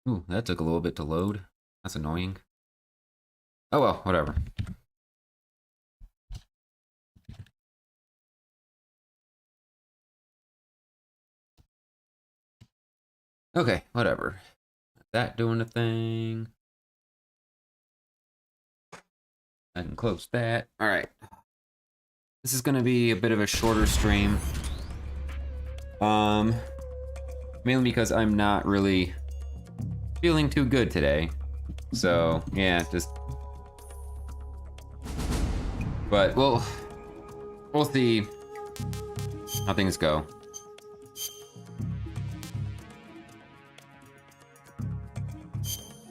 Ooh, that took a little bit to load. That's annoying. Oh well, whatever. Okay, whatever. That doing a thing. I can close that. Alright. This is gonna be a bit of a shorter stream. Mainly because I'm not really feeling too good today. So, yeah, just... But, we'll see how things go.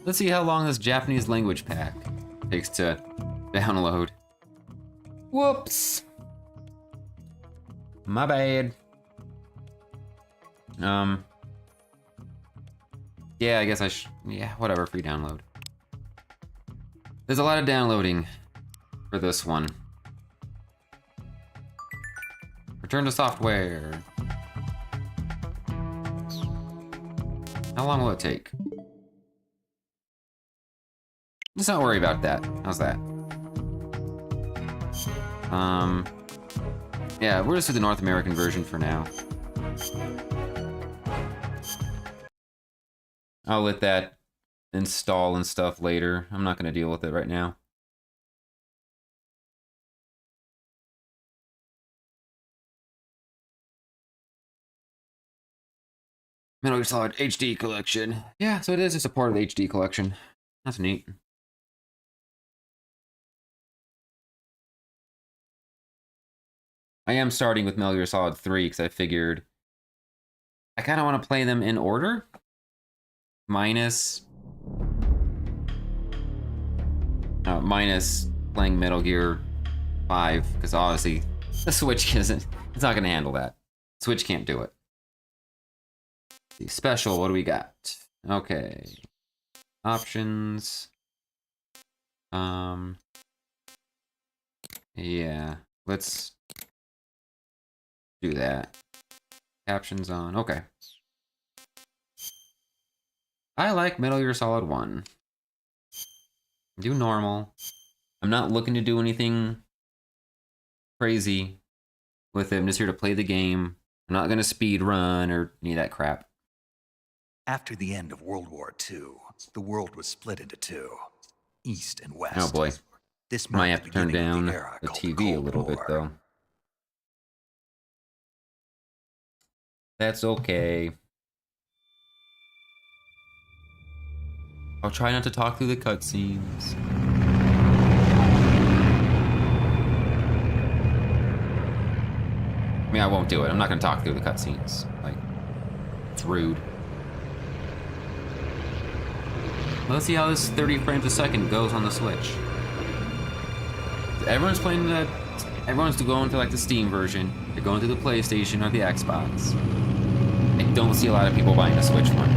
Let's see how long this Japanese language pack takes to download. Whoops! My bad. Yeah, I guess I should... Yeah, whatever, free download. There's a lot of downloading for this one. Return to software. How long will it take? Let's not worry about that. How's that? Yeah, we'll just do the North American version for now. I'll let that install and stuff later. I'm not going to deal with it right now. Metal Gear Solid HD collection. Yeah, so it is just a part of the HD collection. That's neat. I am starting with Metal Gear Solid 3 because I figured I kind of want to play them in order. Minus playing Metal Gear 5, because obviously the Switch isn't, it's not going to handle that. Switch can't do it. The special, what do we got? Okay. Options. Yeah, let's do that. Captions on, okay. I like Metal Gear Solid 1. Do normal. I'm not looking to do anything crazy with it. I'm just here to play the game. I'm not going to speed run or any of that crap. After the end of World War II, the world was split into two, East and West. Oh boy. This Might have marked to turn beginning of down era the called TV a Cold little bit, War. though. That's okay. I'll try not to talk through the cutscenes. I mean, I won't do it. I'm not going to talk through the cutscenes. Like, it's rude. Let's see how this 30 frames a second goes on the Switch. Everyone's playing the... Everyone's going to like the Steam version. They're going to the PlayStation or the Xbox. I don't see a lot of people buying the Switch one.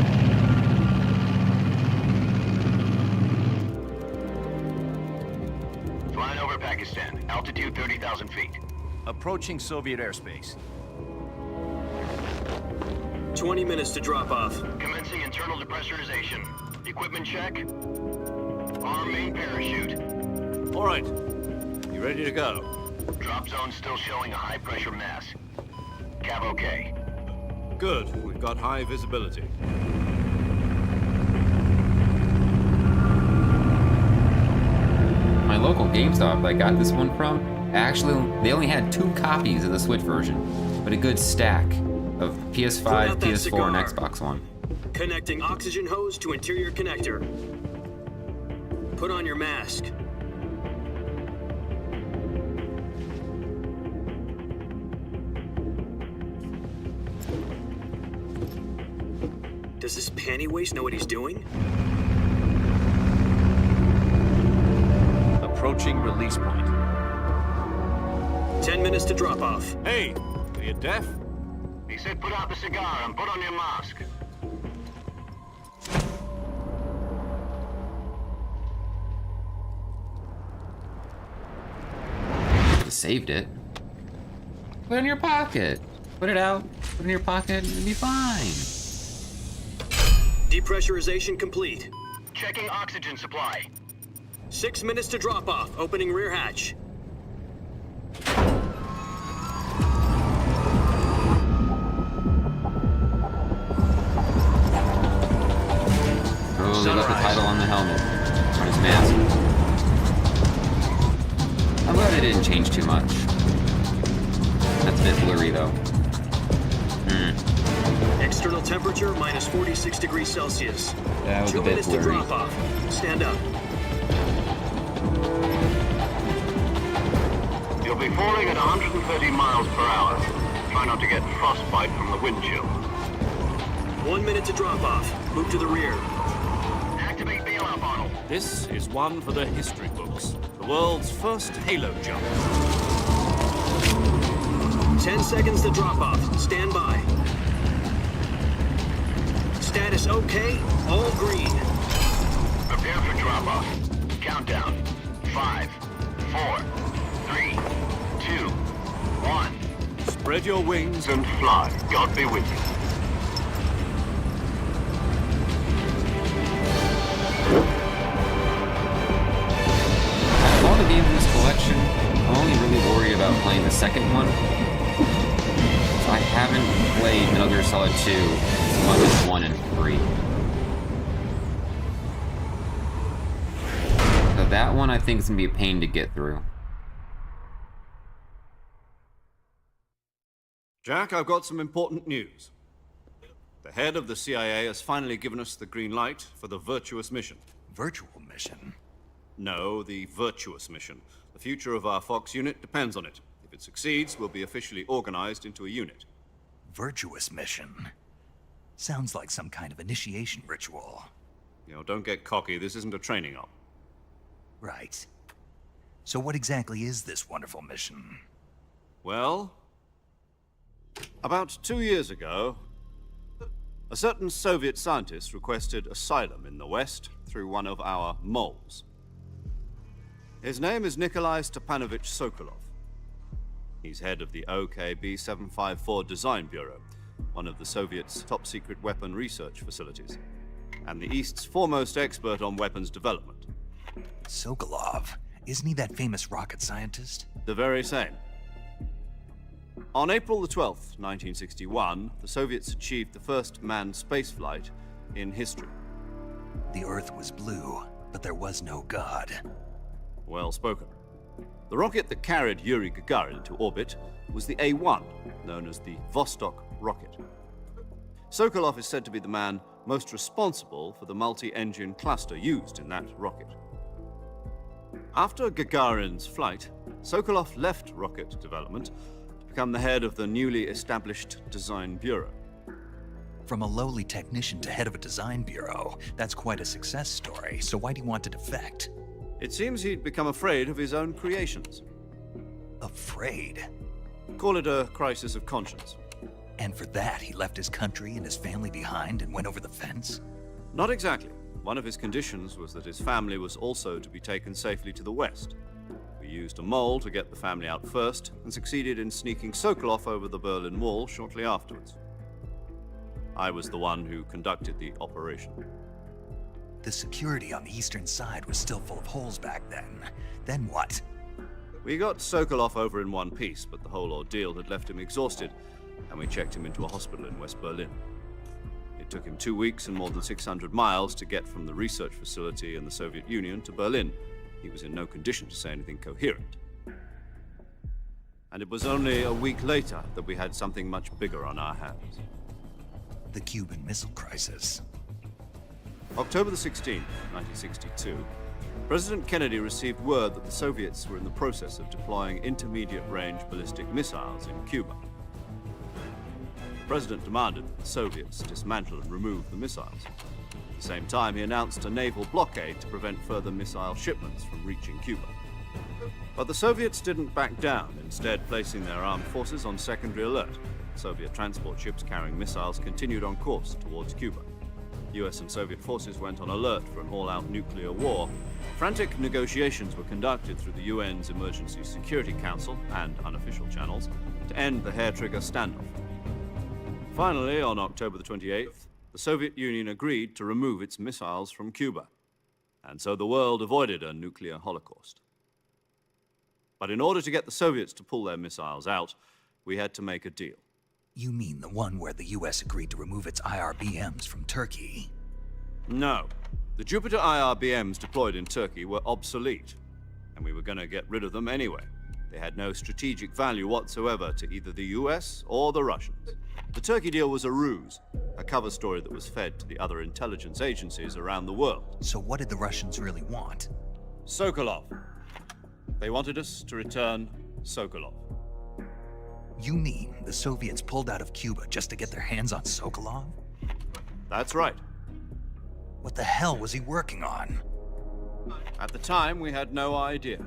Flying over Pakistan. Altitude 30,000 feet. Approaching Soviet airspace. 20 minutes to drop off. Commencing internal depressurization. Equipment check. Arm main parachute. All right. You ready to go? Drop zone still showing a high pressure mass. Cav okay. Good. We've got high visibility. My local GameStop I got this one from, actually, they only had 2 copies of the Switch version, but a good stack of PS5, PS4, and Xbox One. Connecting oxygen hose to interior connector. Put on your mask. Does this panty waste know what he's doing? Approaching release point. 10 minutes to drop off. Hey, are you deaf? He said put out the cigar and put on your mask. Saved it. Put it in your pocket. Put it out. Put it in your pocket and it'll be fine. Depressurization complete. Checking oxygen supply. 6 minutes to drop off. Opening rear hatch. Oh, they left the title on the helmet. On his mask. I'm glad they didn't change too much. That's a bit blurry, though. External temperature minus 46 degrees Celsius. That was 2 a bit minutes to blurry. drop off. Stand up. You'll be falling at 130 miles per hour. Try not to get frostbite from the wind chill. 1 minute to drop off. Move to the rear. Activate bailout bottle. This is one for the history books. The world's first halo jump. 10 seconds to drop off. Stand by. Status okay. All green. Prepare for drop-off. Countdown. 5, 4, 3, 2, 1. Spread your wings And fly. God be with you. Out of all the games in this collection, I'm only really worried about playing the second one. So I haven't played Metal Gear Solid 2 as much as 1 and 3. So that one I think is going to be a pain to get through. Jack, I've got some important news. The head of the CIA has finally given us the green light for the virtuous mission. Virtual mission? No, the virtuous mission. The future of our Fox unit depends on it. If it succeeds, we'll be officially organized into a unit. Virtuous mission? Sounds like some kind of initiation ritual. You know, don't get cocky. This isn't a training op. Right. So what exactly is this wonderful mission? Well, about 2 years ago, a certain Soviet scientist requested asylum in the West through one of our moles. His name is Nikolai Stepanovich Sokolov. He's head of the OKB 754 Design Bureau, one of the Soviets' top-secret weapon research facilities, and the East's foremost expert on weapons development. Sokolov? Isn't he that famous rocket scientist? The very same. On April the 12th, 1961, the Soviets achieved the first manned spaceflight in history. The Earth was blue, but there was no God. Well spoken. The rocket that carried Yuri Gagarin into orbit was the A-1, known as the Vostok rocket. Sokolov is said to be the man most responsible for the multi-engine cluster used in that rocket. After Gagarin's flight, Sokolov left rocket development to become the head of the newly established Design Bureau. From a lowly technician to head of a design bureau, that's quite a success story, so why do you want to defect? It seems he'd become afraid of his own creations. Afraid? Call it a crisis of conscience. And for that, he left his country and his family behind and went over the fence? Not exactly. One of his conditions was that his family was also to be taken safely to the West. We used a mole to get the family out first and succeeded in sneaking Sokolov over the Berlin Wall shortly afterwards. I was the one who conducted the operation. The security on the eastern side was still full of holes back then. Then what? We got Sokolov over in one piece, but the whole ordeal had left him exhausted, and we checked him into a hospital in West Berlin. It took him 2 weeks and more than 600 miles to get from the research facility in the Soviet Union to Berlin. He was in no condition to say anything coherent. And it was only a week later that we had something much bigger on our hands. The Cuban Missile Crisis. October the 16th, 1962, President Kennedy received word that the Soviets were in the process of deploying intermediate-range ballistic missiles in Cuba. The President demanded that the Soviets dismantle and remove the missiles. At the same time, he announced a naval blockade to prevent further missile shipments from reaching Cuba. But the Soviets didn't back down, instead placing their armed forces on secondary alert. Soviet transport ships carrying missiles continued on course towards Cuba. US and Soviet forces went on alert for an all-out nuclear war. Frantic negotiations were conducted through the UN's Emergency Security Council and unofficial channels to end the hair-trigger standoff. Finally, on October the 28th, the Soviet Union agreed to remove its missiles from Cuba, and so the world avoided a nuclear holocaust. But in order to get the Soviets to pull their missiles out, we had to make a deal. You mean the one where the US agreed to remove its IRBMs from Turkey? No. The Jupiter IRBMs deployed in Turkey were obsolete, and we were going to get rid of them anyway. They had no strategic value whatsoever to either the US or the Russians. The Turkey deal was a ruse, a cover story that was fed to the other intelligence agencies around the world. So what did the Russians really want? Sokolov. They wanted us to return Sokolov. You mean the Soviets pulled out of Cuba just to get their hands on Sokolov? That's right. What the hell was he working on? At the time, we had no idea.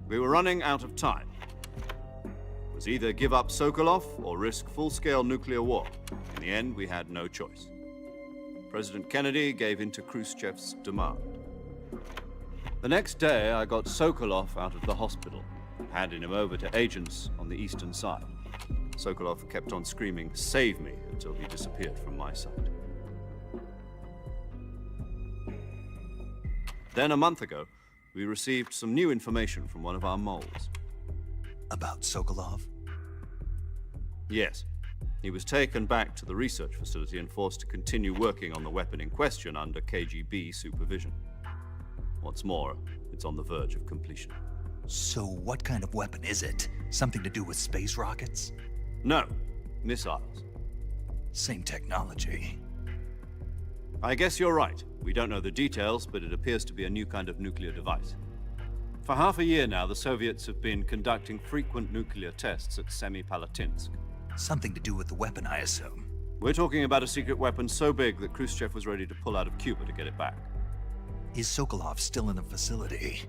We were running out of time. It was either give up Sokolov or risk full-scale nuclear war. In the end, we had no choice. President Kennedy gave in to Khrushchev's demand. The next day, I got Sokolov out of the hospital, handing him over to agents on the eastern side. Sokolov kept on screaming, "Save me," until he disappeared from my sight. Then, a month ago, we received some new information from one of our moles. About Sokolov? Yes. He was taken back to the research facility and forced to continue working on the weapon in question under KGB supervision. What's more, it's on the verge of completion. So what kind of weapon is it? Something to do with space rockets? No, missiles. Same technology. I guess you're right. We don't know the details, but it appears to be a new kind of nuclear device. For half a year now, the Soviets have been conducting frequent nuclear tests at Semipalatinsk. Something to do with the weapon, I assume. We're talking about a secret weapon so big that Khrushchev was ready to pull out of Cuba to get it back. Is Sokolov still in the facility?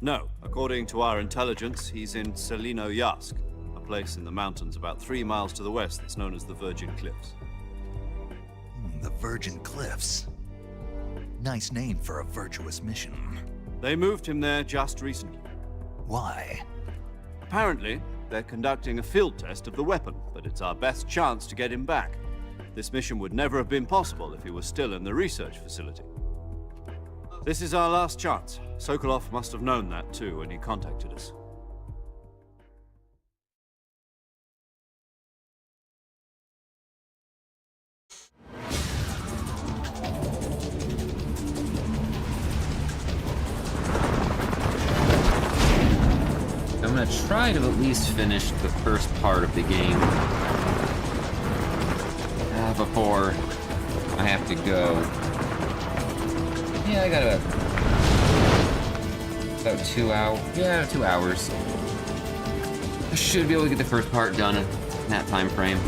No, according to our intelligence, he's in Selino-Yarsk, a place in the mountains about 3 miles to the west that's known as the Virgin Cliffs. The Virgin Cliffs. Nice name for a virtuous mission. They moved him there just recently. Why? Apparently, they're conducting a field test of the weapon, but it's our best chance to get him back. This mission would never have been possible if he was still in the research facility. This is our last chance. Sokolov must have known that too when he contacted us. I'm gonna try to at least finish the first part of the game before I have to go. Yeah, I got about 2 hours. Yeah, 2 hours. I should be able to get the first part done in that time frame.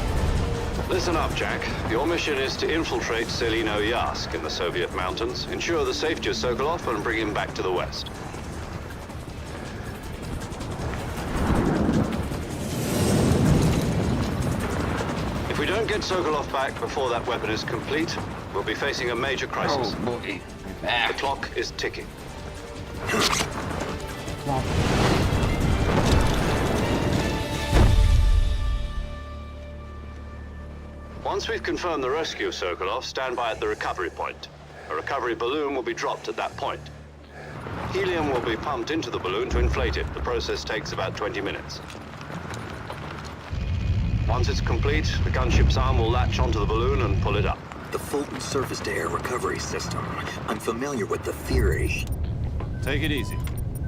Listen up, Jack. Your mission is to infiltrate Selino-Yarsk in the Soviet mountains, ensure the safety of Sokolov, and bring him back to the West. If we don't get Sokolov back before that weapon is complete, we'll be facing a major crisis. Oh boy, The back. clock is ticking. Once we've confirmed the rescue of Sokolov, stand by at the recovery point. A recovery balloon will be dropped at that point. Helium will be pumped into the balloon to inflate it. The process takes about 20 minutes. Once it's complete, the gunship's arm will latch onto the balloon and pull it up. The Fulton surface-to-air recovery system. I'm familiar with the theory. Take it easy.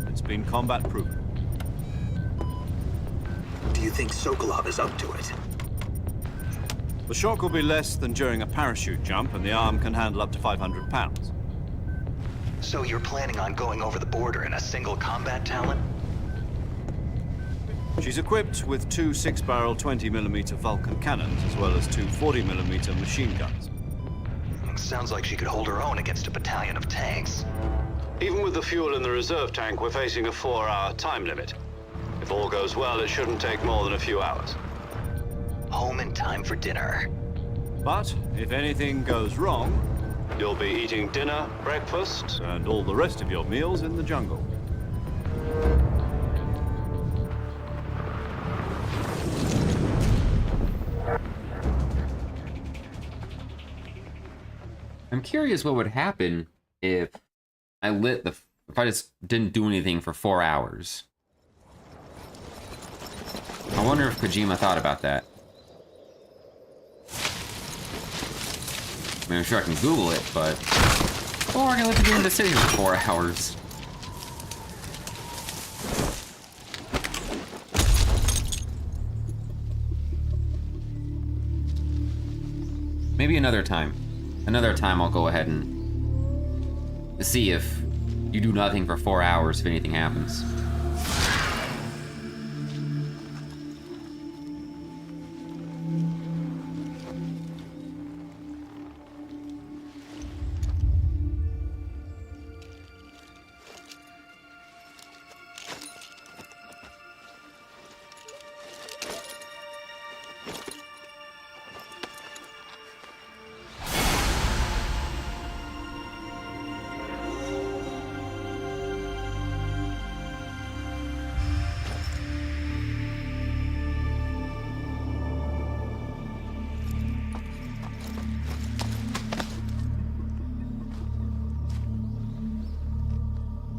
It's been combat-proven. Do you think Sokolov is up to it? The shock will be less than during a parachute jump, and the arm can handle up to 500 pounds. So you're planning on going over the border in a single combat talent? She's equipped with 2 6-barrel 20mm Vulcan cannons, as well as 2 40mm machine guns. Sounds like she could hold her own against a battalion of tanks. Even with the fuel in the reserve tank, we're facing a 4-hour time limit. If all goes well, it shouldn't take more than a few hours. Home in time for dinner. But if anything goes wrong, You'll be eating dinner, breakfast, and all the rest of your meals in the jungle. I'm curious what would happen if if I just didn't do anything for 4 hours. I wonder if Kojima thought about that. I mean, I'm sure I can Google it, but... Or I can let the game sit here for 4 hours. Maybe another time. Another time I'll go ahead and see if you do nothing for 4 hours if anything happens.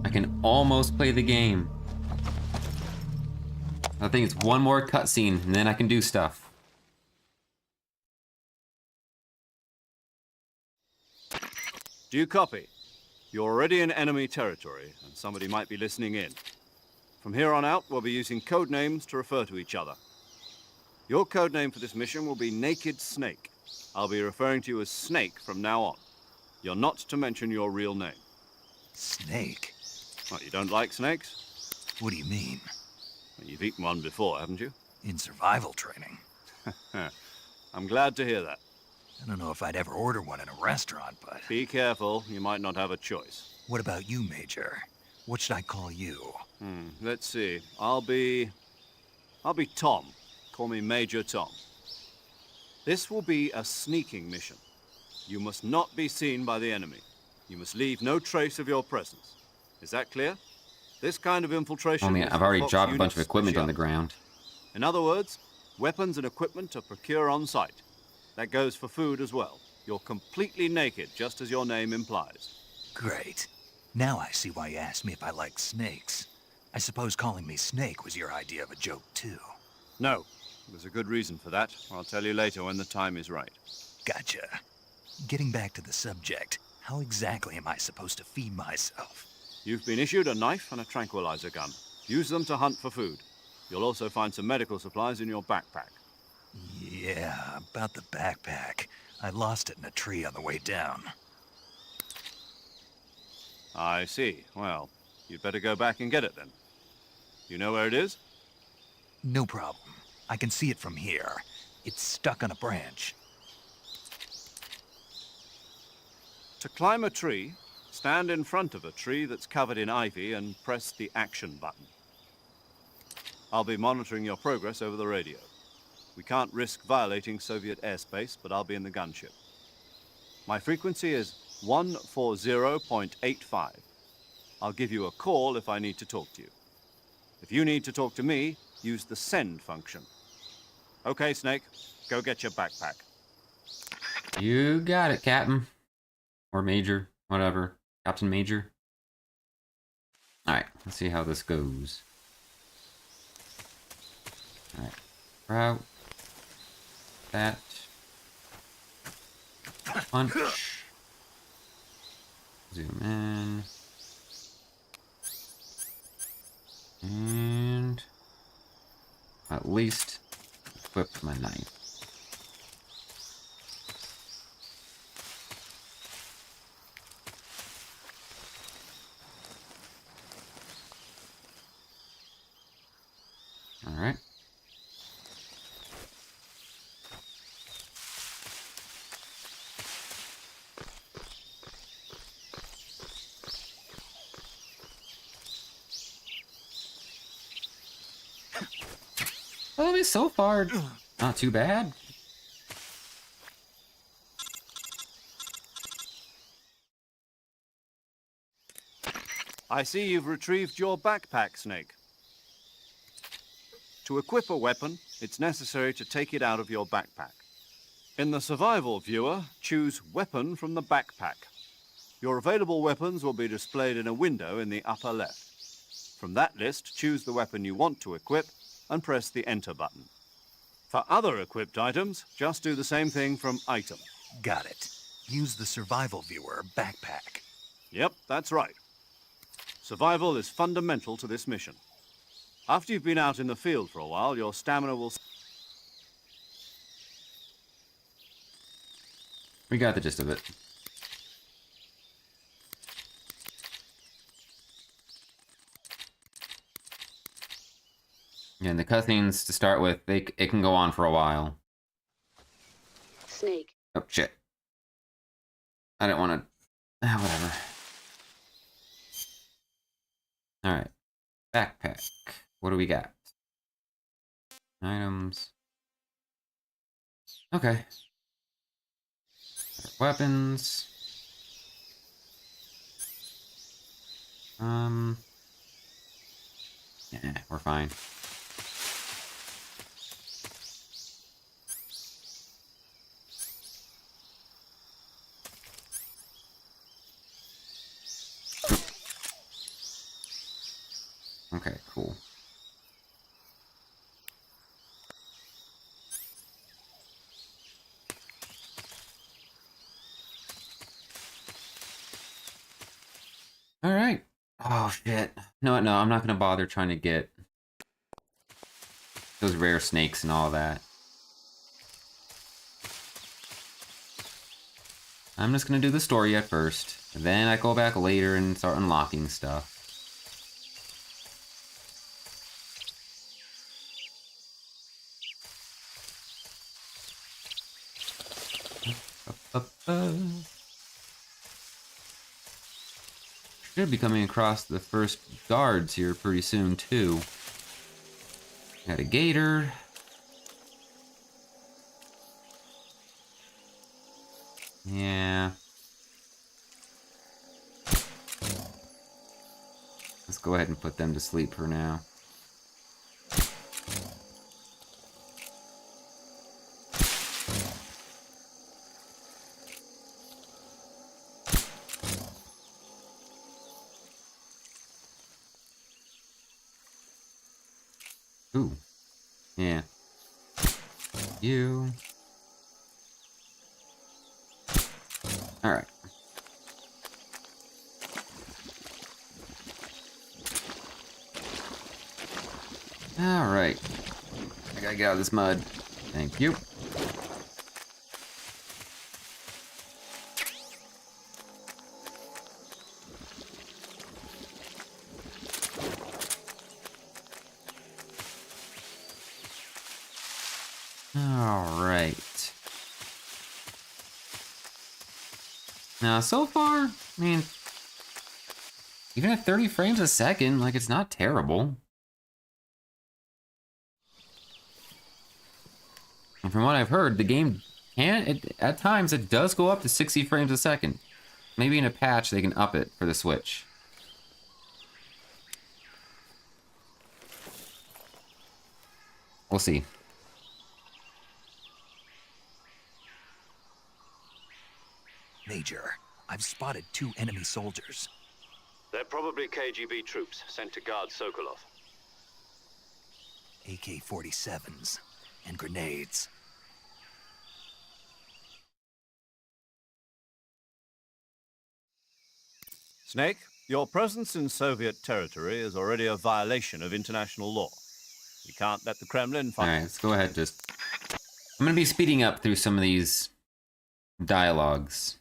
I can almost play the game. I think it's one more cutscene, and then I can do stuff. Do you copy? You're already in enemy territory, and somebody might be listening in. From here on out, we'll be using code names to refer to each other. Your code name for this mission will be Naked Snake. I'll be referring to you as Snake from now on. You're not to mention your real name. Snake? What, you don't like snakes? What do you mean? Well, you've eaten one before, haven't you? In survival training? I'm glad to hear that. I don't know if I'd ever order one in a restaurant, but... Be careful, you might not have a choice. What about you, Major? What should I call you? Let's see. I'll be Tom. Call me Major Tom. This will be a sneaking mission. You must not be seen by the enemy. You must leave no trace of your presence. Is that clear? This kind of infiltration... I mean, is I've for already Fox dropped a bunch of units equipment on the special. ground. In other words, weapons and equipment are procure on site. That goes for food as well. You're completely naked, just as your name implies. Great. Now I see why you asked me if I like snakes. I suppose calling me Snake was your idea of a joke, too. No, there's a good reason for that. I'll tell you later when the time is right. Gotcha. Getting back to the subject, how exactly am I supposed to feed myself? You've been issued a knife and a tranquilizer gun. Use them to hunt for food. You'll also find some medical supplies in your backpack. Yeah, about the backpack. I lost it in a tree on the way down. I see. Well, you'd better go back and get it then. You know where it is? No problem. I can see it from here. It's stuck on a branch. To climb a tree, stand in front of a tree that's covered in ivy and press the action button. I'll be monitoring your progress over the radio. We can't risk violating Soviet airspace, but I'll be in the gunship. My frequency is 140.85. I'll give you a call if I need to talk to you. If you need to talk to me, use the send function. Okay, Snake, go get your backpack. You got it, Captain. Or Major, whatever. Captain Major. Alright, let's see how this goes. Alright. Route. That. Punch. Zoom in. And at least equip my knife. All right. Well, at least so far, not too bad. I see you've retrieved your backpack, Snake. To equip a weapon, it's necessary to take it out of your backpack. In the survival viewer, choose Weapon from the backpack. Your available weapons will be displayed in a window in the upper left. From that list, choose the weapon you want to equip and press the Enter button. For other equipped items, just do the same thing from Item. Got it. Use the survival viewer backpack. Yep, that's right. Survival is fundamental to this mission. After you've been out in the field for a while, your stamina will... We got the gist of it. And the cutscenes, to start with, it can go on for a while. Snake. Oh, shit. I didn't want to... whatever. Alright. Backpack. What do we got? Items. Okay. Weapons. Yeah, we're fine. Okay, cool. All right. Oh, shit. No, I'm not going to bother trying to get those rare snakes and all that. I'm just going to do the story at first. And then I go back later and start unlocking stuff. Should be coming across the first guards here pretty soon too. Got a gator. Yeah. Let's go ahead and put them to sleep for now. Ooh. Yeah. You. Alright. Alright. I gotta get out of this mud. Thank you. Alright. Now, so far, I mean, even at 30 frames a second, like, it's not terrible. And from what I've heard, the game at times, it does go up to 60 frames a second. Maybe in a patch, they can up it for the Switch. We'll see. Major, I've spotted 2 enemy soldiers. They're probably KGB troops sent to guard Sokolov. AK-47s and grenades. Snake, your presence in Soviet territory is already a violation of international law. We can't let the Kremlin find... Alright, let's go ahead. I'm gonna be speeding up through some of these dialogues.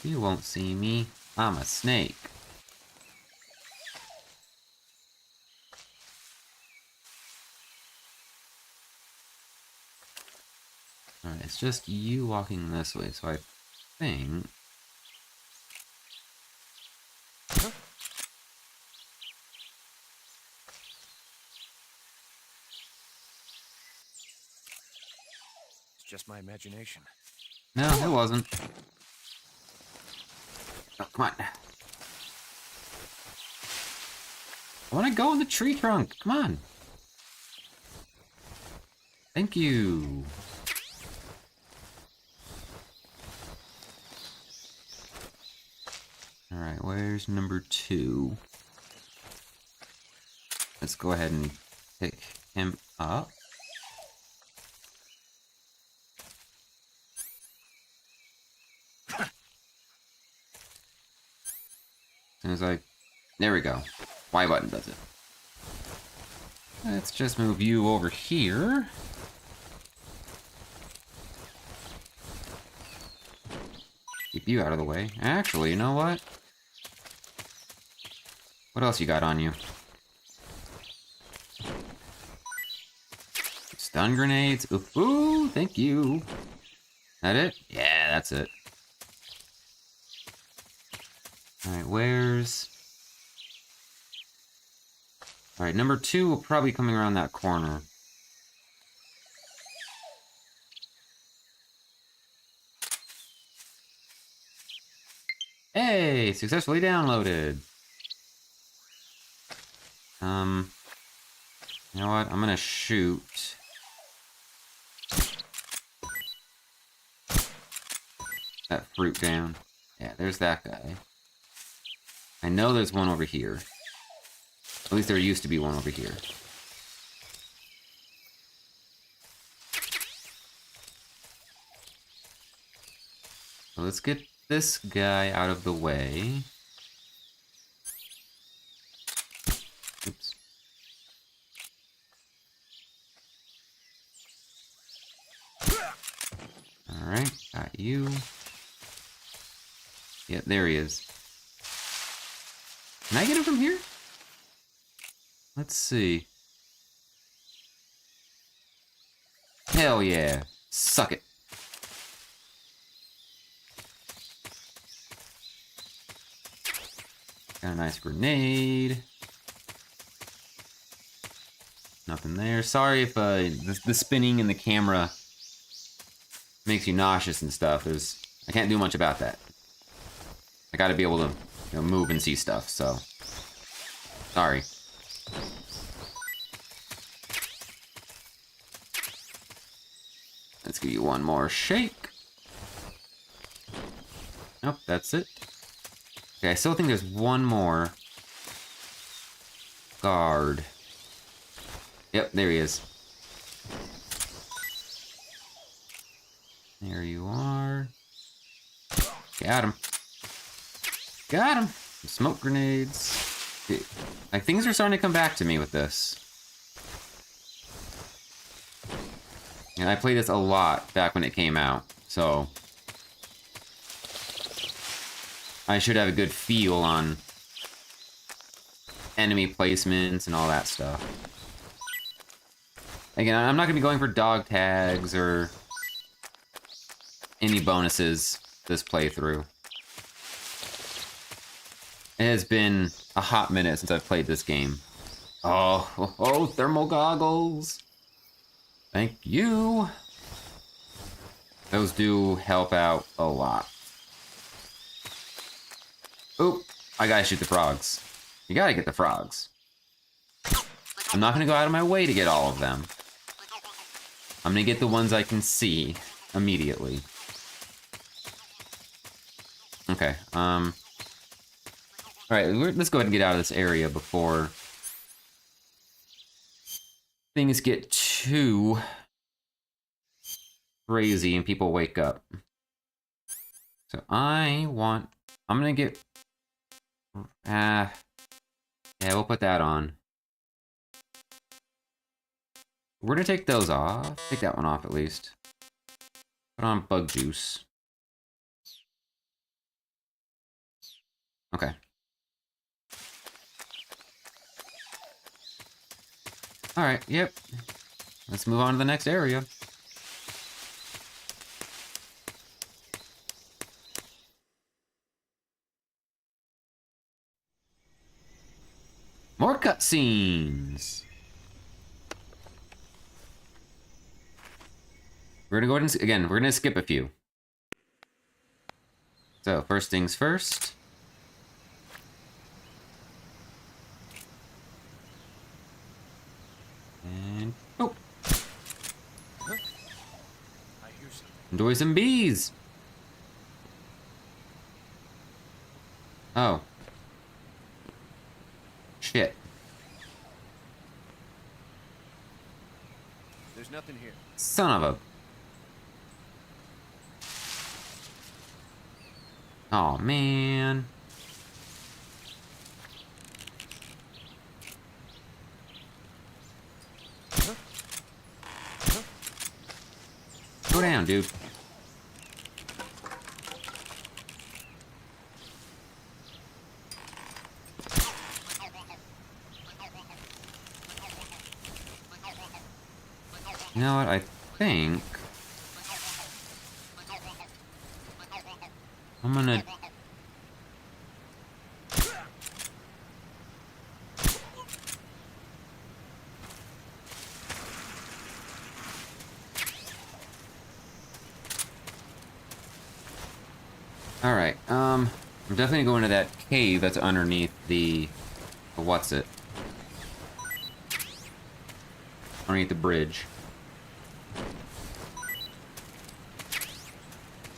You won't see me. I'm a snake. Alright, it's just you walking this way, so I think... just my imagination. No, it wasn't. Oh, come on. I want to go in the tree trunk. Come on. Thank you. Alright, where's number 2? Let's go ahead and pick him up. And it's like, there we go. Y button does it. Let's just move you over here. Keep you out of the way. Actually, you know what? What else you got on you? Stun grenades. Ooh, thank you. That it? Yeah, that's it. Alright, where's... Alright, number 2 will probably be coming around that corner. Hey! Successfully downloaded! You know what? I'm gonna shoot... that fruit down. Yeah, there's that guy. I know there's one over here. At least there used to be one over here. So let's get this guy out of the way. Oops. Alright, got you. Yeah, there he is. Can I get him from here? Let's see. Hell yeah. Suck it. Got a nice grenade. Nothing there. Sorry if the spinning in the camera makes you nauseous and stuff. I can't do much about that. I gotta be able to, move and see stuff, so... Sorry. Let's give you one more shake. Nope, that's it. Okay, I still think there's one more guard. Yep, there he is. There you are. Got him. Got him. Some smoke grenades. Like, things are starting to come back to me with this. And I played this a lot back when it came out, so... I should have a good feel on enemy placements and all that stuff. Again, I'm not going to be going for dog tags or any bonuses this playthrough. It has been a hot minute since I've played this game. Oh, thermal goggles! Thank you! Those do help out a lot. Oop, I gotta shoot the frogs. You gotta get the frogs. I'm not gonna go out of my way to get all of them. I'm gonna get the ones I can see immediately. Okay, alright, let's go ahead and get out of this area before things get too crazy and people wake up. So I'm gonna get... yeah, we'll put that on. We're gonna take those off. Take that one off at least. Put on bug juice. Okay. Alright, yep. Let's move on to the next area. More cutscenes! We're gonna go ahead and, again, we're gonna skip a few. So, first things first. And, oh. Enjoy some bees. Oh. Shit. There's nothing here. Son of a... Oh, man. Go down, dude. You know what? I think I'm gonna... Alright, I'm definitely going to that cave that's underneath the what's it? Underneath the bridge.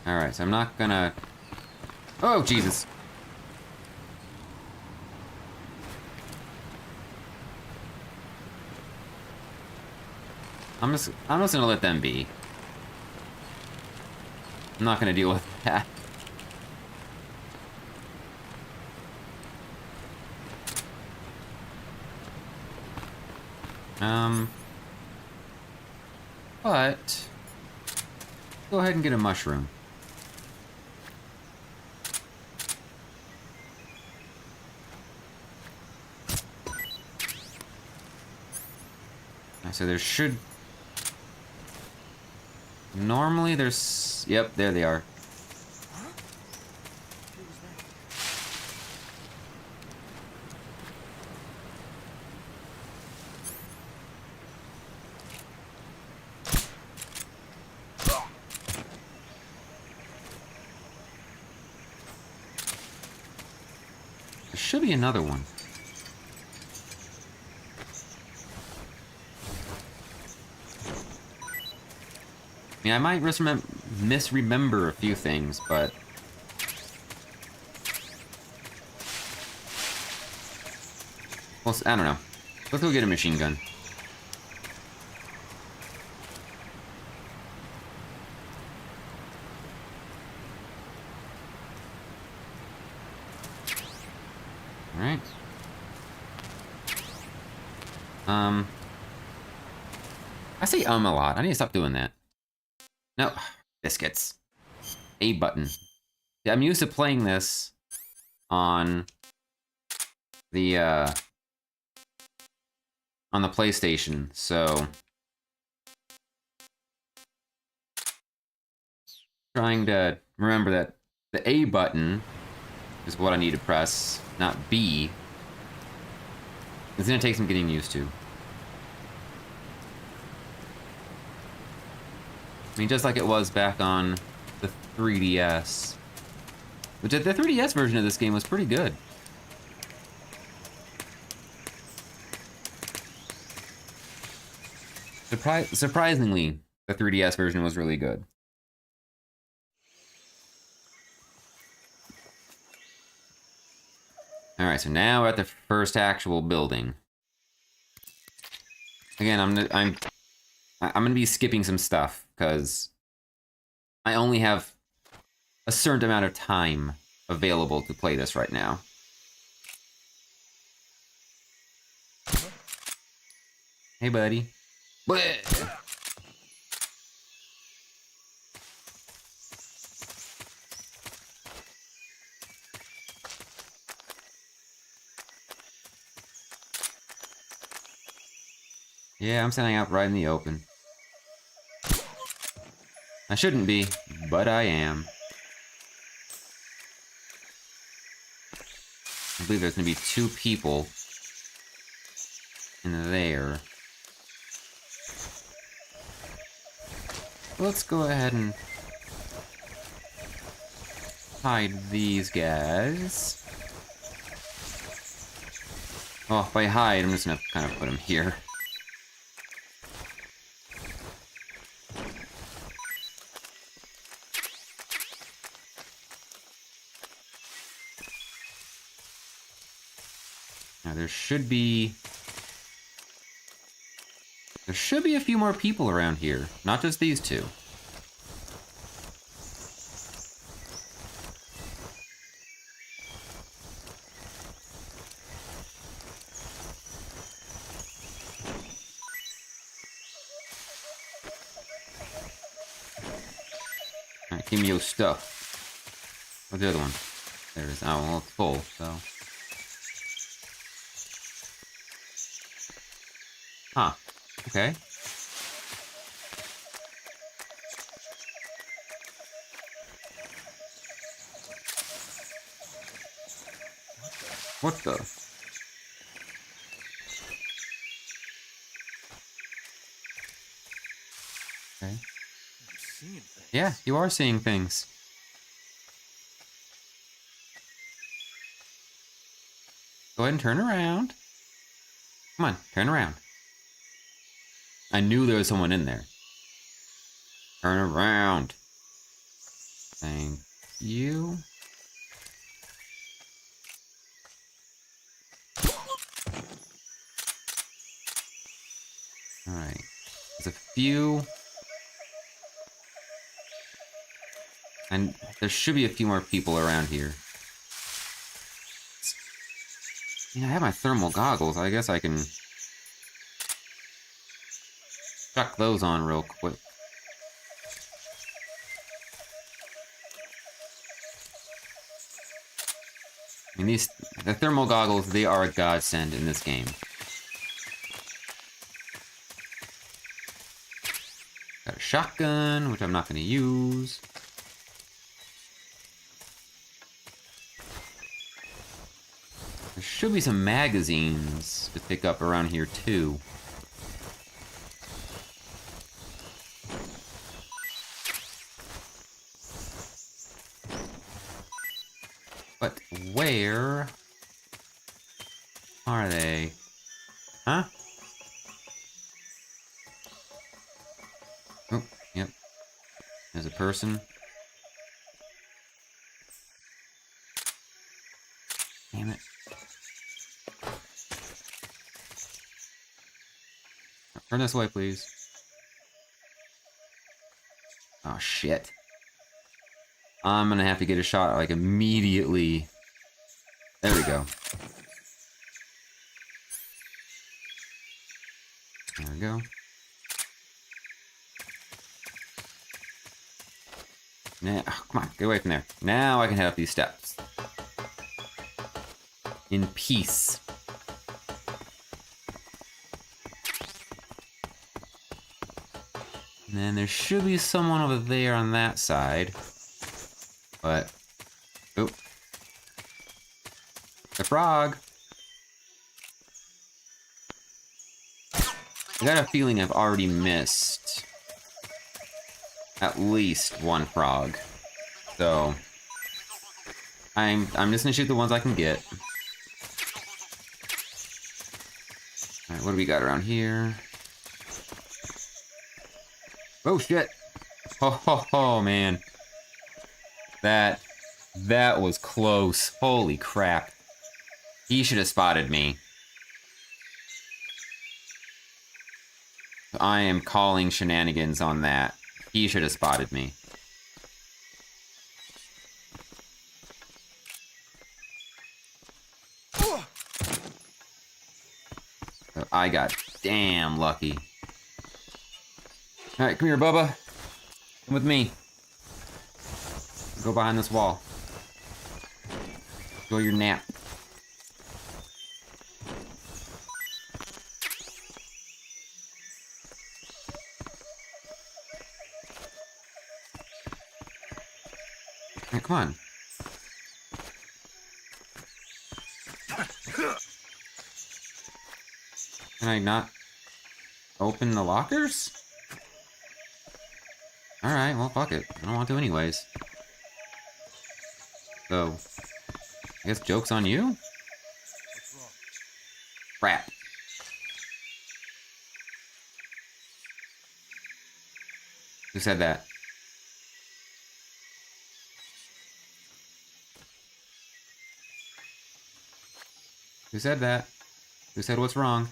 Alright, so I'm not gonna... Oh, Jesus! I'm just gonna let them be. I'm not gonna deal with that. But... Go ahead and get a mushroom. So there should... Normally there's... Yep, there they are. There should be another one. I mean, I might misremember a few things, but... Well, I don't know. Let's go get a machine gun. Alright. I say a lot. I need to stop doing that. No, biscuits. A button. Yeah, I'm used to playing this on the PlayStation, so trying to remember that the A button is what I need to press, not B. It's gonna take some getting used to. I mean, just like it was back on the 3DS. Which, the 3DS version of this game was pretty good. Surprisingly, the 3DS version was really good. Alright, so now we're at the first actual building. Again, I'm gonna be skipping some stuff, because I only have a certain amount of time available to play this right now. Hey, buddy. Bleh. Yeah, I'm standing out right in the open. I shouldn't be, but I am. I believe there's gonna be 2 people in there. let's go ahead and hide these guys. Oh, if I hide, I'm just gonna kind of put them here. Now there should be a few more people around here, not just these two. Alright, give me your stuff. Where's the other one? There it is. Oh, well, it's full, so. Huh. Okay. What the? Okay. Yeah, you are seeing things. Go ahead and turn around. Come on, turn around. I knew there was someone in there. Turn around. Thank you. Alright. There's a few. And there should be a few more people around here. Yeah, I have my thermal goggles. I guess I can chuck those on real quick. I mean, the thermal goggles, they are a godsend in this game. Got a shotgun, which I'm not going to use. There should be some magazines to pick up around here, too. But where are they? Huh? Oh, yep. There's a person. Damn it. Turn this way, please. Oh, shit. I'm gonna have to get a shot, like, immediately. There we go. There we go. Now, oh, come on, get away from there. Now I can head up these steps. In peace. And then there should be someone over there on that side. But, oh. The frog. I got a feeling I've already missed at least one frog. So, I'm just gonna shoot the ones I can get. Alright, what do we got around here? Oh shit! Oh, man. That was close. Holy crap. He should have spotted me. I am calling shenanigans on that. He should have spotted me. So I got damn lucky. Alright, come here, Bubba. Come with me. Go behind this wall. Go your nap. Hey, come on. Can I not open the lockers? Alright, well, fuck it. I don't want to anyways. So, I guess joke's on you? Crap. Who said that? Who said that? Who said what's wrong?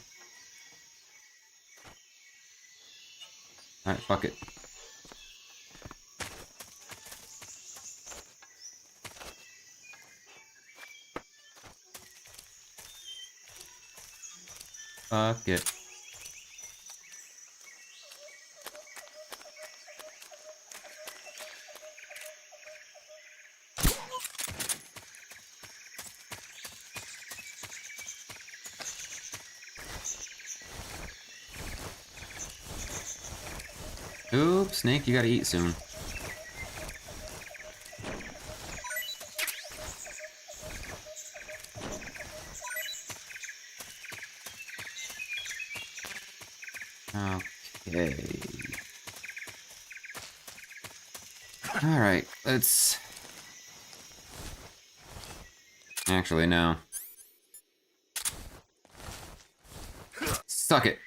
Alright, fuck it. Fuck it. Oops, Snake, you gotta eat soon. Okay. Alright, let's... Actually, no. Suck it.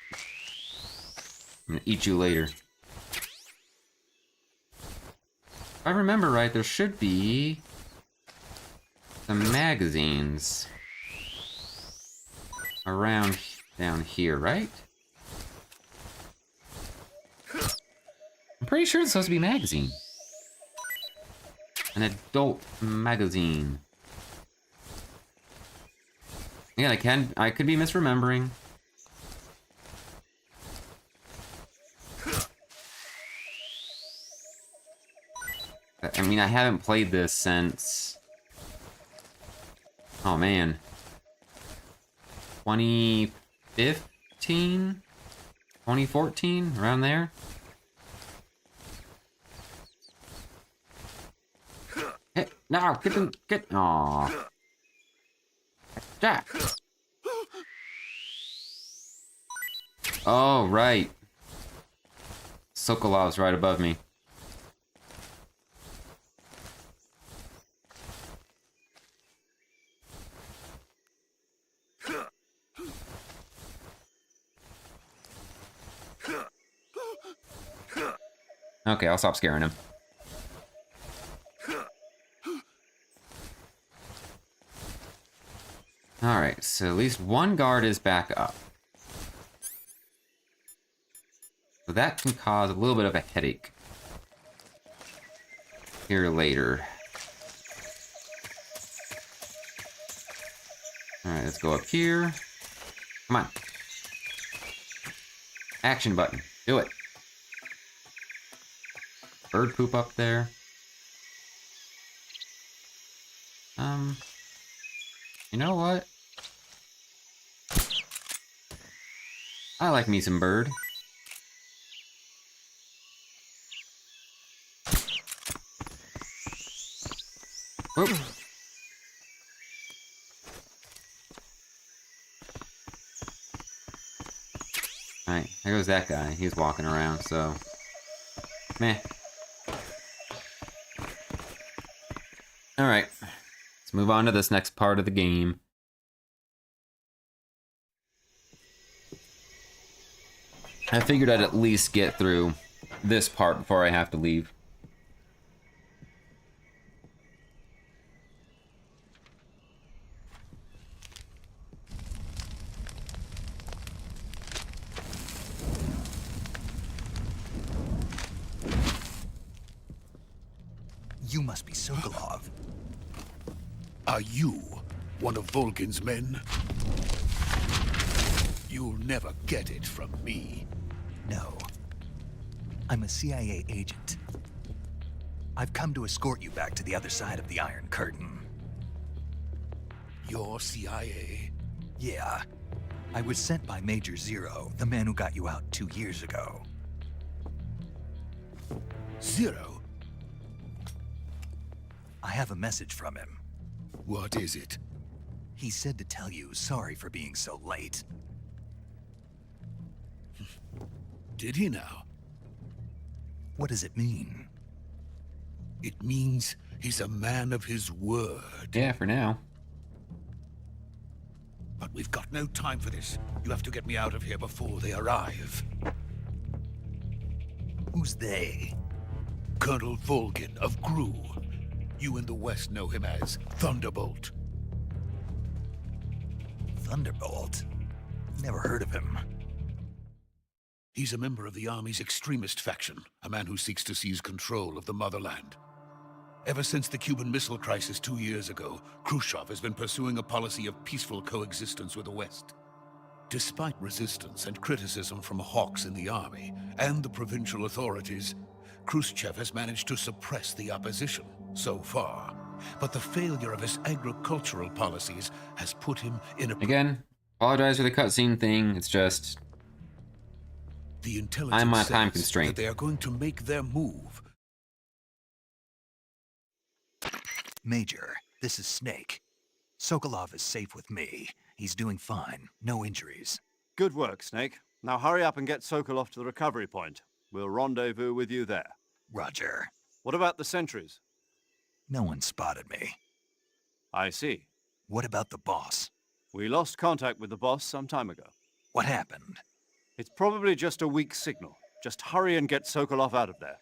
I'm gonna eat you later. If I remember right, there should be some magazines around down here, right? I'm pretty sure it's supposed to be a magazine. An adult magazine. Yeah, I could be misremembering. I mean, I haven't played this since... Oh, man. 2015? 2014? Around there? Hey, no, get... Aww. Jack! Oh, right. Sokolov's right above me. Okay, I'll stop scaring him. Alright, so at least one guard is back up. So that can cause a little bit of a headache. Here later. Alright, let's go up here. Come on. Action button. Do it. Bird poop up there. You know what? I like me some bird. Whoop. Alright, there goes that guy. He's walking around, so... Meh. Alright. Let's move on to this next part of the game. I figured I'd at least get through this part before I have to leave. You must be Sokolov. Are you one of Volkin's men? You'll never get it from me. No. I'm a CIA agent. I've come to escort you back to the other side of the Iron Curtain. You're CIA? Yeah. I was sent by Major Zero, the man who got you out 2 years ago. Zero? I have a message from him. What is it? He said to tell you sorry for being so late. Did he now? What does it mean? It means he's a man of his word. Yeah, for now. But we've got no time for this. You have to get me out of here before they arrive. Who's they? Colonel Volgin of Gru. You in the West know him as Thunderbolt. Thunderbolt? Never heard of him. He's a member of the Army's extremist faction, a man who seeks to seize control of the motherland. Ever since the Cuban Missile Crisis 2 years ago, Khrushchev has been pursuing a policy of peaceful coexistence with the West. Despite resistance and criticism from hawks in the army and the provincial authorities, Khrushchev has managed to suppress the opposition so far. But the failure of his agricultural policies has put him in a... Again, apologize for the cutscene thing. It's just... The intelligence I'm on a says time constraint. that they are going to make their move. Major, this is Snake. Sokolov is safe with me. He's doing fine. No injuries. Good work, Snake. Now hurry up and get Sokolov to the recovery point. We'll rendezvous with you there. Roger. What about the sentries? No one spotted me. I see. What about the boss? We lost contact with the boss some time ago. What happened? It's probably just a weak signal. Just hurry and get Sokolov out of there.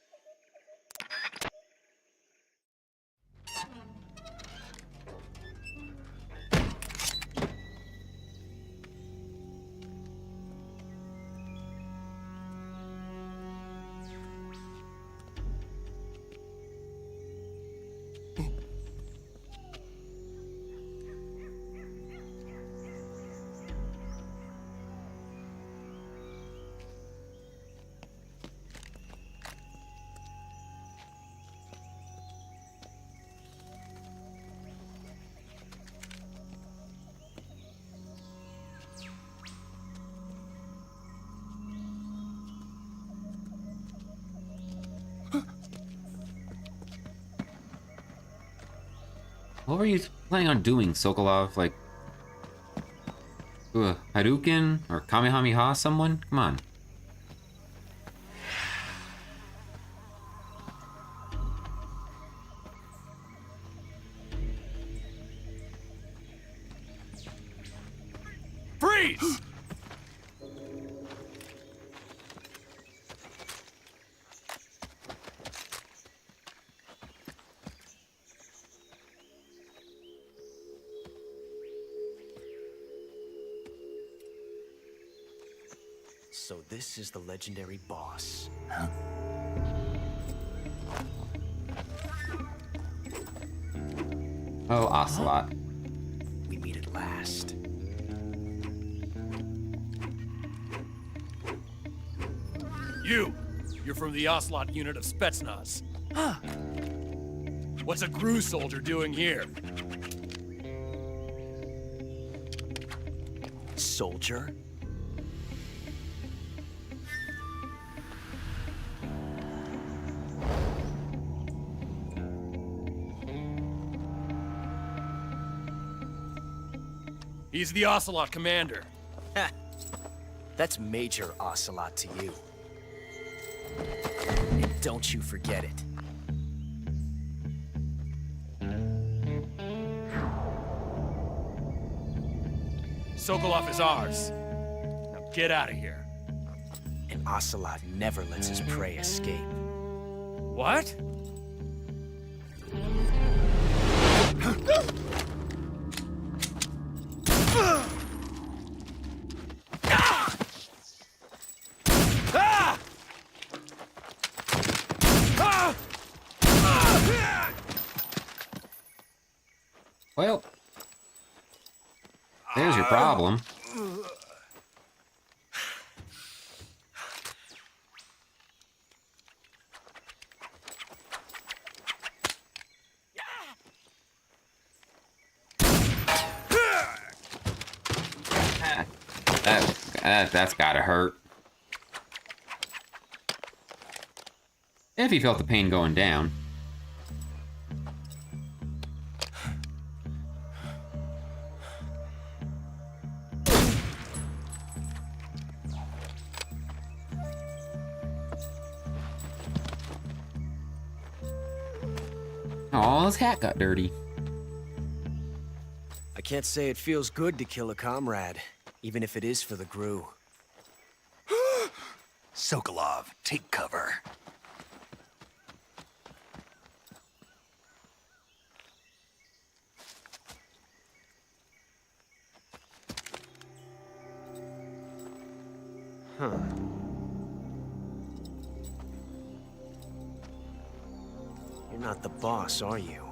What were you planning on doing, Sokolov? Like, Hadouken or Kamehameha someone? Come on. Freeze! So this is the legendary boss. Oh, Ocelot. We meet at last. You're from the Ocelot unit of Spetsnaz. What's a Gru soldier doing here? Soldier? He's the Ocelot commander. Ha! That's Major Ocelot to you. And don't you forget it. Sokolov is ours. Now get out of here. And Ocelot never lets his prey escape. What? Well, there's your problem. That's gotta hurt. If he felt the pain going down. Oh, his hat got dirty. I can't say it feels good to kill a comrade, even if it is for the GRU. Sokolov, take cover. Huh. You're not the boss, are you?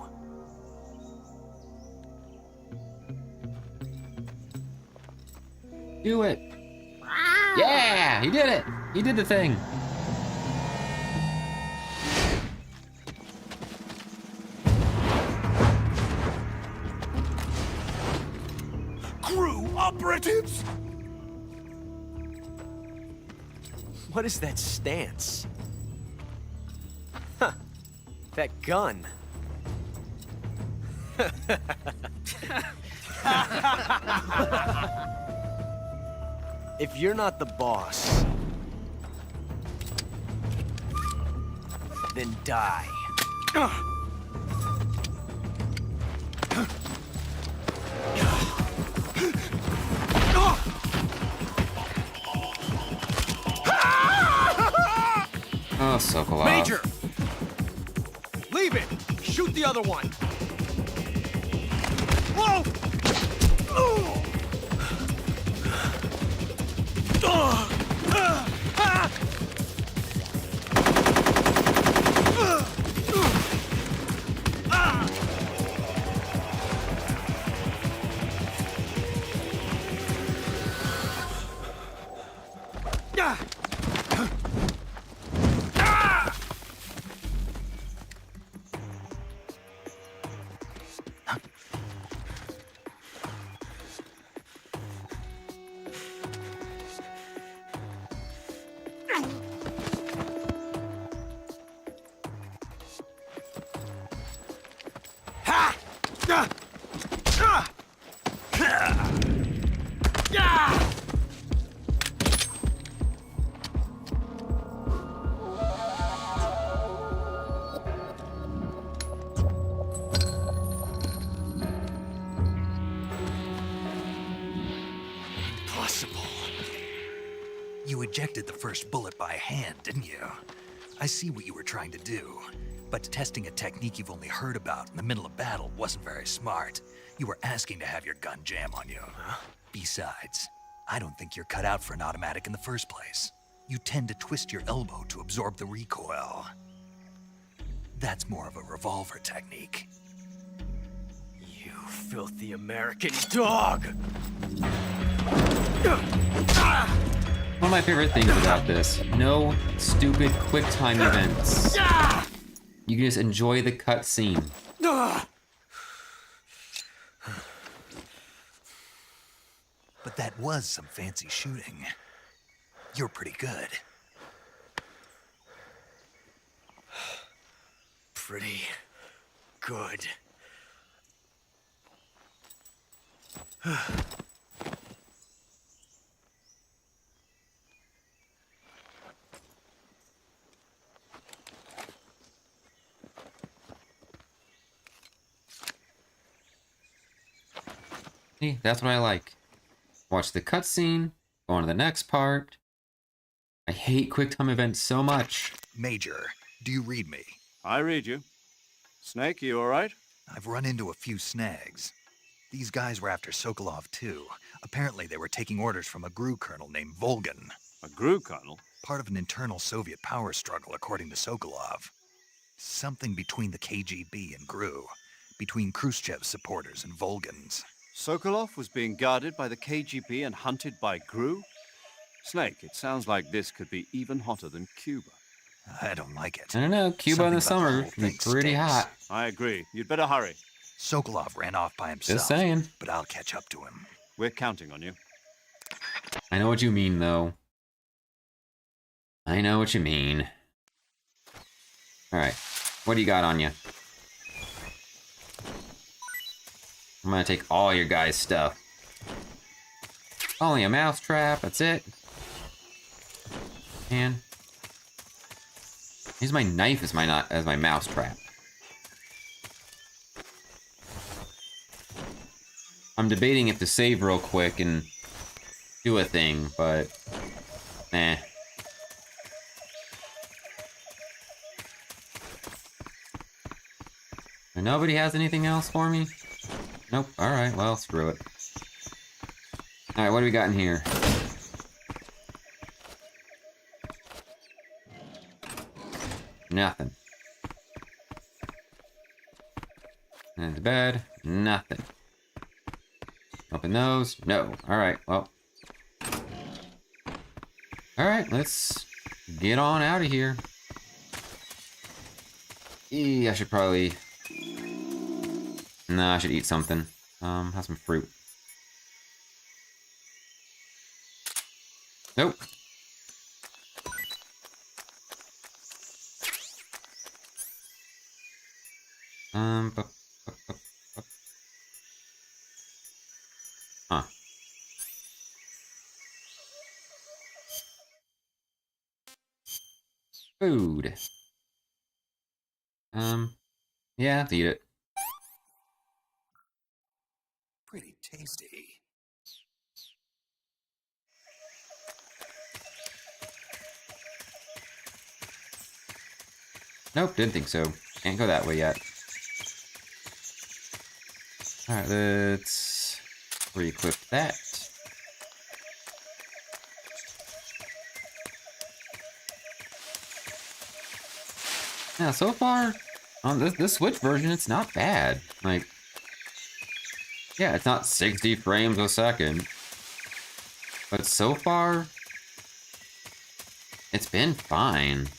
Do it. Yeah, he did it. He did the thing. GRU operatives! What is that stance? Huh. That gun. If you're not the boss, then die. Oh, Sokolov. Major! Leave it! Shoot the other one! Whoa! You ejected the first bullet by hand, didn't you? I see what you were trying to do. But testing a technique you've only heard about in the middle of battle wasn't very smart. You were asking to have your gun jam on you. Besides, I don't think you're cut out for an automatic in the first place. You tend to twist your elbow to absorb the recoil. That's more of a revolver technique. You filthy American dog! One of my favorite things about this, no stupid quick time events. You can just enjoy the cutscene. But that was some fancy shooting. You're pretty good. Pretty good. See, that's what I like. Watch the cutscene, go on to the next part. I hate quick time events so much. Major, do you read me? I read you. Snake, you all right? I've run into a few snags. These guys were after Sokolov too. Apparently they were taking orders from a GRU colonel named Volgan. A GRU colonel? Part of an internal Soviet power struggle, according to Sokolov. Something between the KGB and GRU. Between Khrushchev's supporters and Volgan's. Sokolov was being guarded by the KGB and hunted by GRU? Snake, it sounds like this could be even hotter than Cuba. I don't like it. I don't know, Cuba in the Something about summer the whole can be thing pretty stinks. hot. I agree. You'd better hurry. Sokolov ran off by himself. Just saying. But I'll catch up to him. We're counting on you. I know what you mean, though. I know what you mean. Alright, what do you got on you? I'm gonna take all your guys' stuff. Only a mousetrap, that's it. And use my knife as my mousetrap. I'm debating if to save real quick and do a thing, but nah. And nobody has anything else for me? Nope. Alright, well, screw it. Alright, what do we got in here? Nothing. And the bed, nothing. Open those, no. Alright, well. Alright, let's get on out of here. I should probably... Nah, I should eat something. Have some fruit. Nope. Huh. Food. Yeah, eat it. Pretty tasty. Nope, didn't think so. Can't go that way yet. Alright, let's re-equip that. Yeah, so far, on this Switch version, it's not bad. Like, yeah, it's not 60 frames a second. But so far, it's been fine.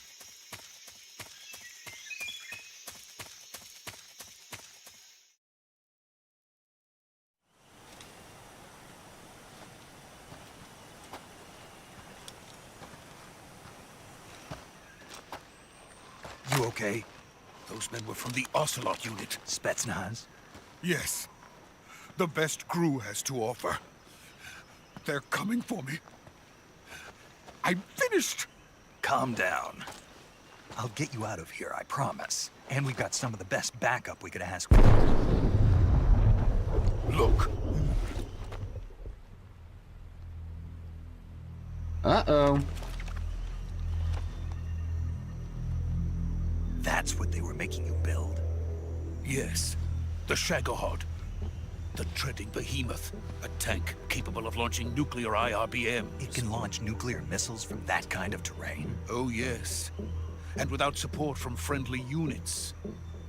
You okay? Those men were from the Ocelot unit. Spetsnaz? Yes. The best crew has to offer. They're coming for me. I'm finished. Calm down. I'll get you out of here, I promise. And we've got some of the best backup we could ask for. Look. Uh-oh. That's what they were making you build? Yes. The Shagohod. The treading behemoth. A tank capable of launching nuclear IRBMs. It can launch nuclear missiles from that kind of terrain? Oh, yes. And without support from friendly units.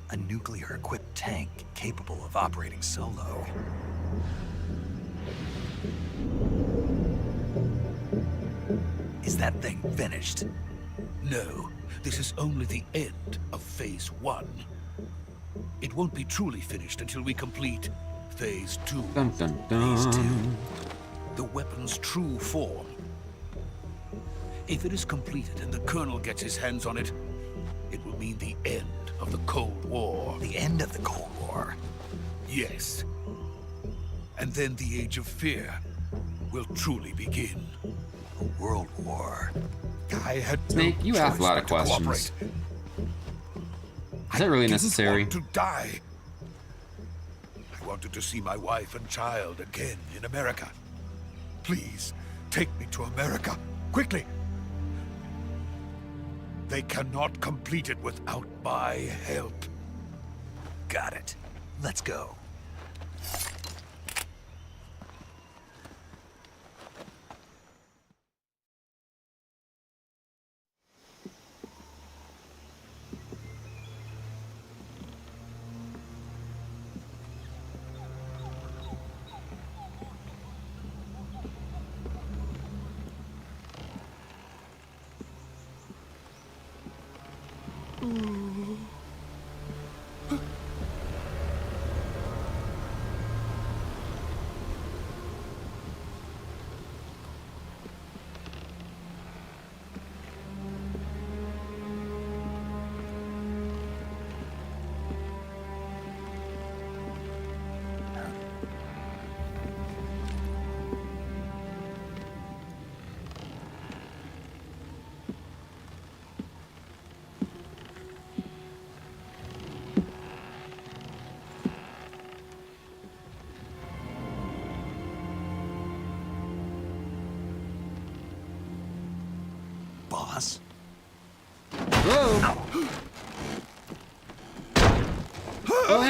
A nuclear-equipped tank capable of operating solo. Is that thing finished? No, this is only the end of Phase 1. It won't be truly finished until we complete Phase 2. Dun dun dun. Phase 2. The weapon's true form. If it is completed and the Colonel gets his hands on it, it will mean the end of the Cold War. The end of the Cold War? Yes. And then the Age of Fear will truly begin. A world war. I had Snake, no you asked a choice lot but of to questions. cooperate. Is that really I didn't necessary? want to die. I wanted to see my wife and child again in America. Please, take me to America, quickly. They cannot complete it without my help. Got it. Let's go.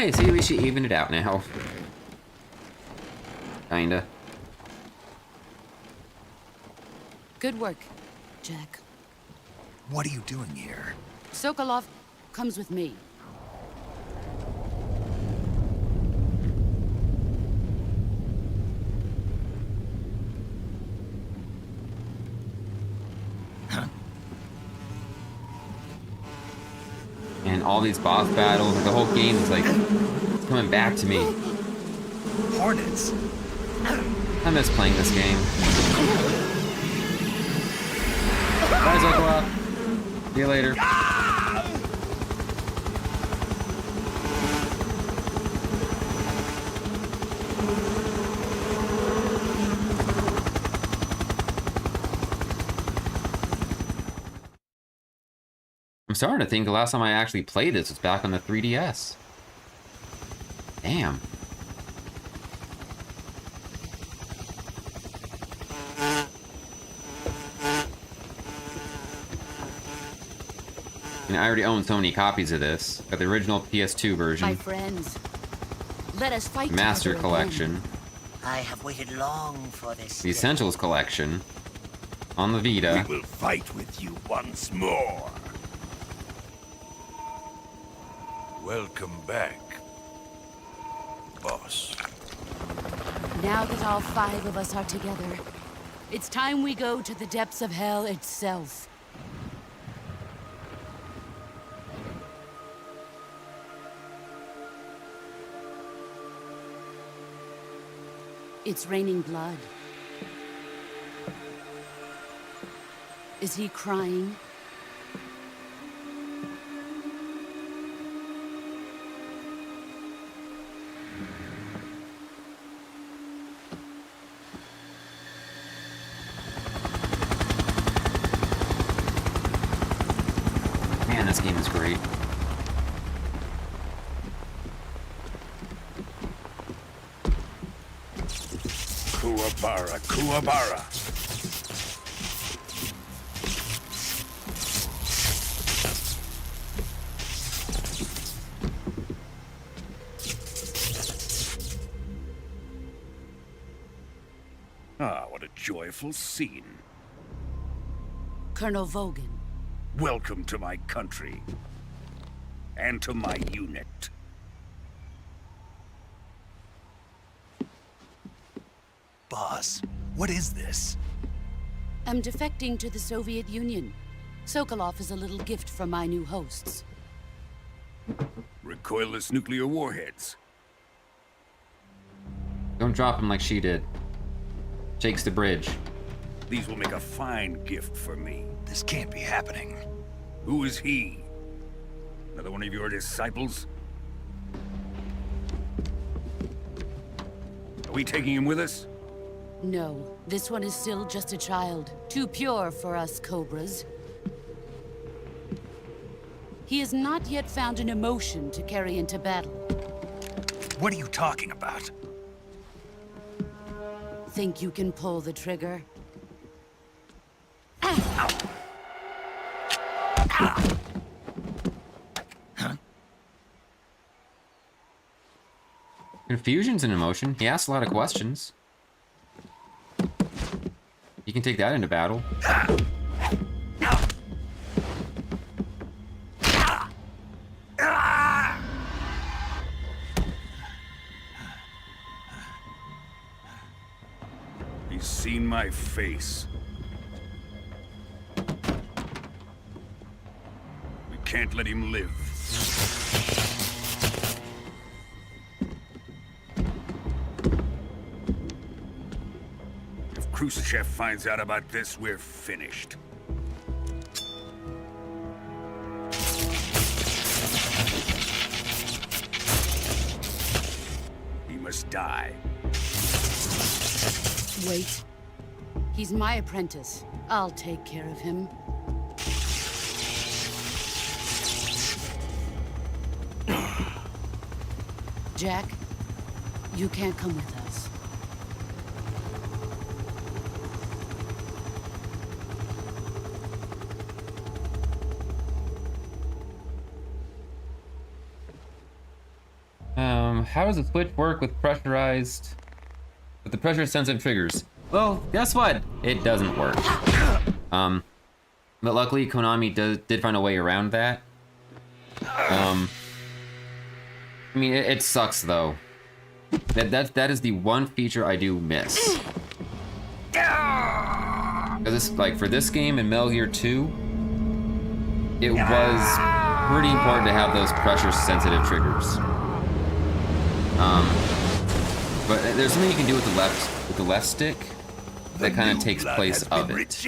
Okay, see, we should even it out now. Kinda. Good work, Jack. What are you doing here? Sokolov comes with me. And all these boss battles, the whole game is like coming back to me. Hornets? I miss playing this game. Bye, Sokolov. See you later. I'm starting to think the last time I actually played this was back on the 3DS. Damn. And I already own so many copies of this. Got the original PS2 version. My friends, let us fight Master together Collection. again. I have waited long for this. The Essentials Collection. On the Vita. We will fight with you once more. Welcome back, boss. Now that all 5 of us are together, it's time we go to the depths of hell itself. It's raining blood. Is he crying? Man, this game is great. Kuwabara, Kuwabara. Ah, what a joyful scene. Colonel Vogan. Welcome to my country. And to my unit. Boss, what is this? I'm defecting to the Soviet Union. Sokolov is a little gift from my new hosts. Recoilless nuclear warheads. Don't drop him like she did. Shakes the bridge. These will make a fine gift for me. This can't be happening. Who is he? Another one of your disciples? Are we taking him with us? No, this one is still just a child. Too pure for us Cobras. He has not yet found an emotion to carry into battle. What are you talking about? Think you can pull the trigger? Confusion's an emotion. He asks a lot of questions. You can take that into battle. He's seen my face. We can't let him live. If Khrushchev finds out about this, we're finished. He must die. Wait. He's my apprentice. I'll take care of him. Jack, you can't come with us. How does the switch work with the pressure-sensitive triggers? Well, guess what? It doesn't work. But luckily, Konami did find a way around that. I mean, it sucks though. That is the one feature I do miss. Because like for this game and Metal Gear 2, it was pretty important to have those pressure-sensitive triggers. But there's something you can do with the left stick that kind of takes place of it.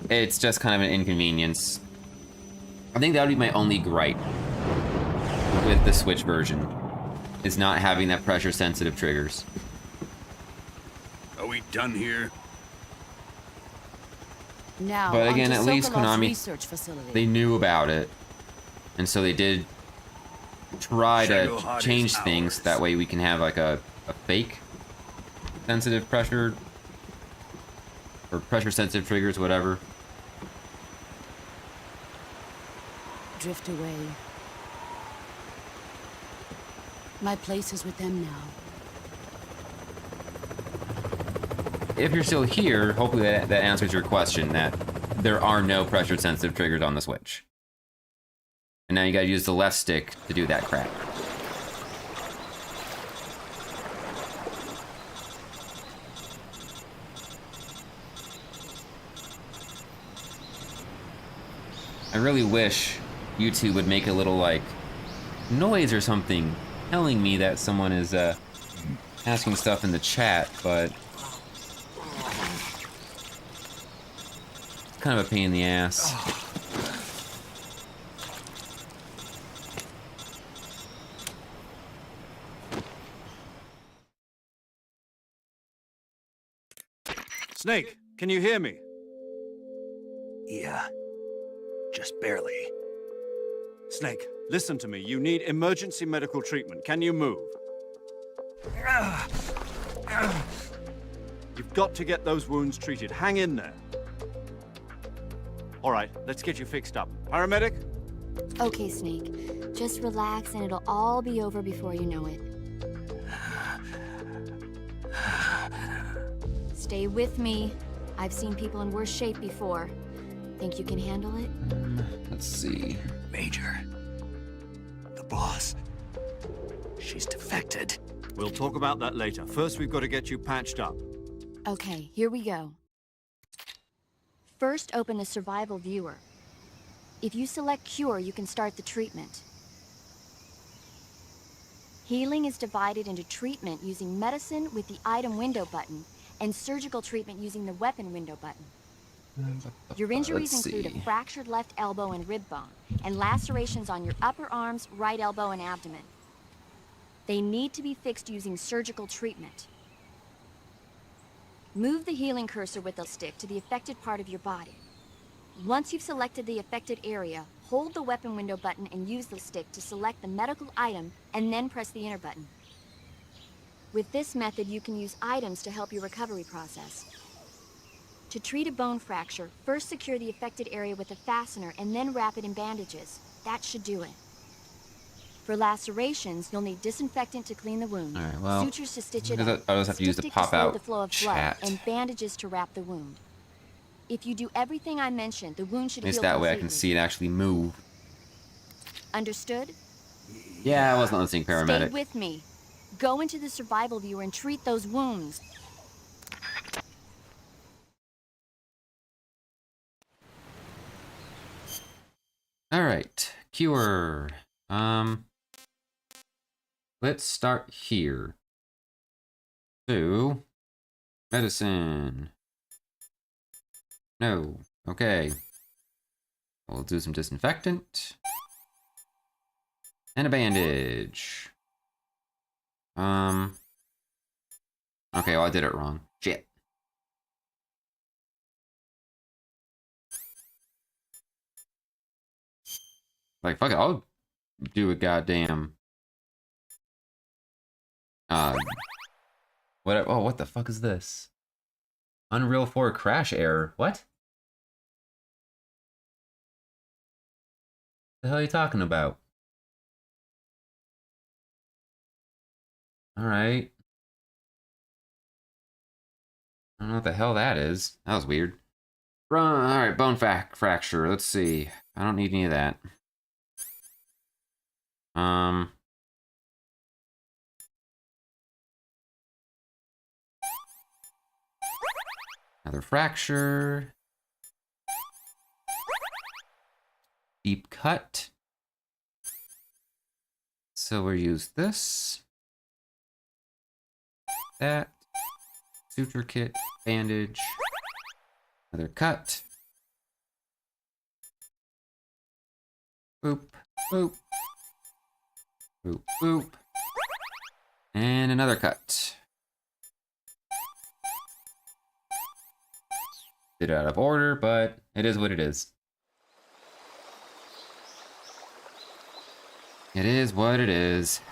It's just kind of an inconvenience. I think that would be my only gripe with the Switch version, is not having that pressure-sensitive triggers. Are we done here? Now, But again, onto at least Sokolov's Konami, research facility. they knew about it, and so they did try to change things. That way we can have like a fake sensitive pressure, or pressure-sensitive triggers, whatever. Drift away. My place is with them now. If you're still here, hopefully that answers your question, that there are no pressure-sensitive triggers on the Switch. And now you gotta use the left stick to do that crap. I really wish YouTube would make a little, like, noise or something telling me that someone is, asking stuff in the chat, but it's kind of a pain in the ass. Snake, can you hear me? Yeah. Just barely. Snake, listen to me. You need emergency medical treatment. Can you move? You've got to get those wounds treated. Hang in there. All right, let's get you fixed up. Paramedic? Okay, Snake. Just relax and it'll all be over before you know it. Stay with me. I've seen people in worse shape before. Think you can handle it? Let's see. Major. The boss. She's defected. We'll talk about that later. First, we've got to get you patched up. Okay, here we go. First, open the survival viewer. If you select Cure, you can start the treatment. Healing is divided into treatment using medicine with the item window button and surgical treatment using the weapon window button. Your injuries include a fractured left elbow and rib bone, and lacerations on your upper arms, right elbow, and abdomen. They need to be fixed using surgical treatment. Move the healing cursor with the stick to the affected part of your body. Once you've selected the affected area, hold the weapon window button and use the stick to select the medical item, and then press the enter button. With this method, you can use items to help your recovery process. To treat a bone fracture, first secure the affected area with a fastener and then wrap it in bandages. That should do it. For lacerations, you'll need disinfectant to clean the wound, All right, well, sutures to stitch it up, I just have to use the styptic to slow pop-out the flow of chat. blood, and bandages to wrap the wound. If you do everything I mentioned, the wound should At least heal that way I completely. can see it actually move. Understood? Yeah, I wasn't listening, Stay paramedic. with me. Go into the survival viewer and treat those wounds. All right, cure. Let's start here. So, medicine. No. Okay. We'll do some disinfectant. And a bandage. Okay, well, I did it wrong. Shit. Like, fuck it, I'll do a goddamn... What? Oh, what the fuck is this? Unreal 4 crash error. What? The hell are you talking about? Alright. I don't know what the hell that is. That was weird. Alright, bone fracture. Let's see. I don't need any of that. Another fracture. Deep cut. So we'll use this. That. Suture kit. Bandage. Another cut. Boop. Boop. Boop. Boop. And another cut. Did it out of order, but it is what it is. It is what it is.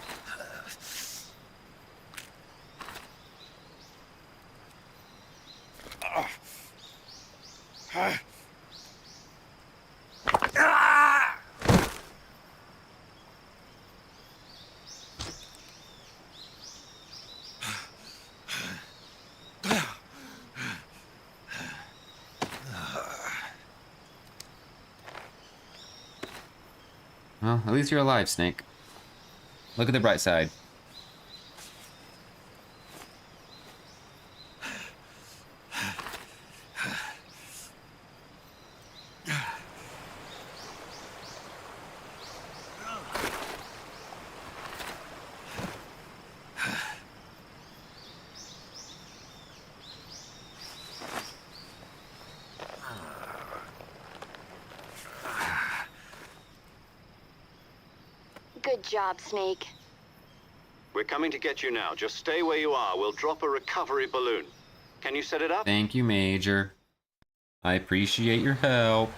Well, at least you're alive, Snake. Look at the bright side. Good job, Snake. We're coming to get you now. Just stay where you are. We'll drop a recovery balloon. Can you set it up? Thank you, Major. I appreciate your help.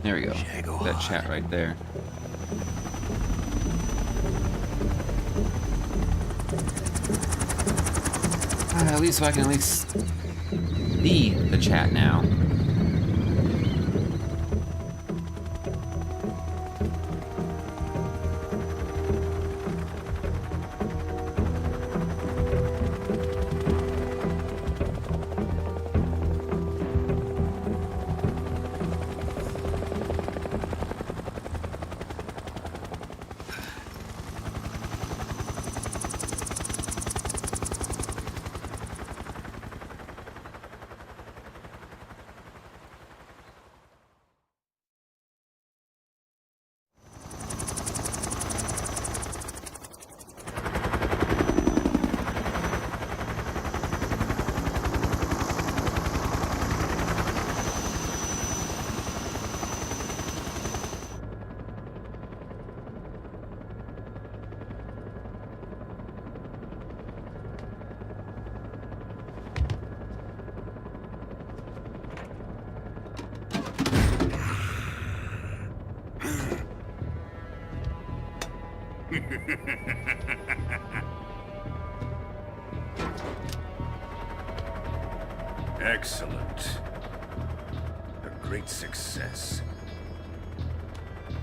There we go. That chat right there. At least so I can at least see the chat now. Excellent. A great success.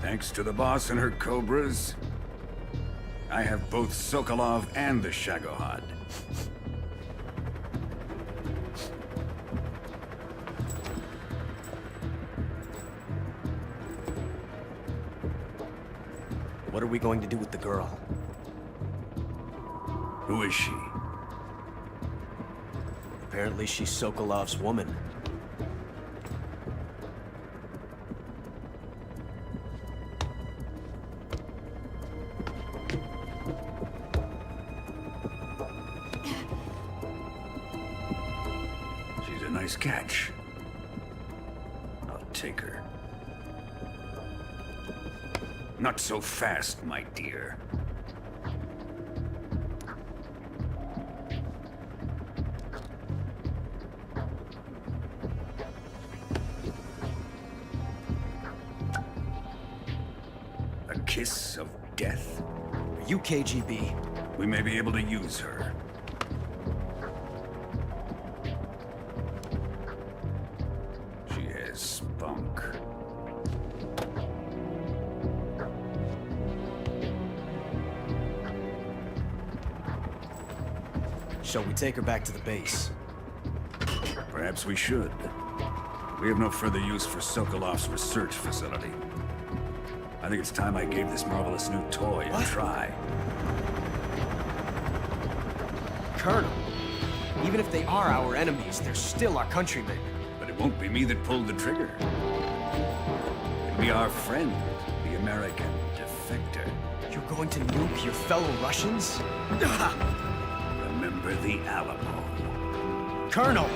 Thanks to the boss and her cobras, I have both Sokolov and the Shagohod. What are we going to do with the girl? Who is she? Apparently she's Sokolov's woman. She's a nice catch. I'll take her. Not so fast, my dear. kiss of death? Are you KGB? We may be able to use her. She has spunk. Shall we take her back to the base? Perhaps we should. We have no further use for Sokolov's research facility. I think it's time I gave this marvelous new toy a try. Colonel, even if they are our enemies, they're still our countrymen. But it won't be me that pulled the trigger. It'll be our friend, the American defector. You're going to nuke your fellow Russians? Remember the Alamo. Colonel!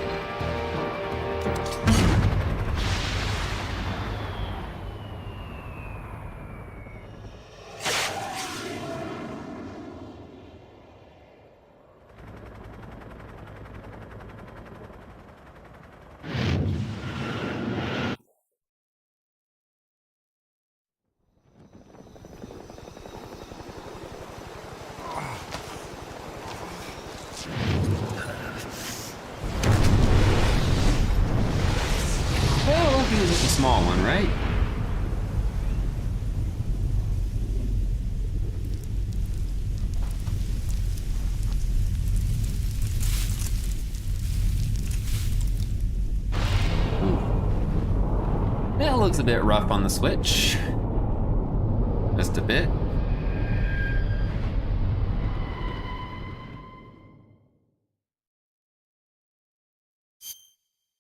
Well, lucky it was just a small one, right? Ooh. That looks a bit rough on the Switch. Just a bit.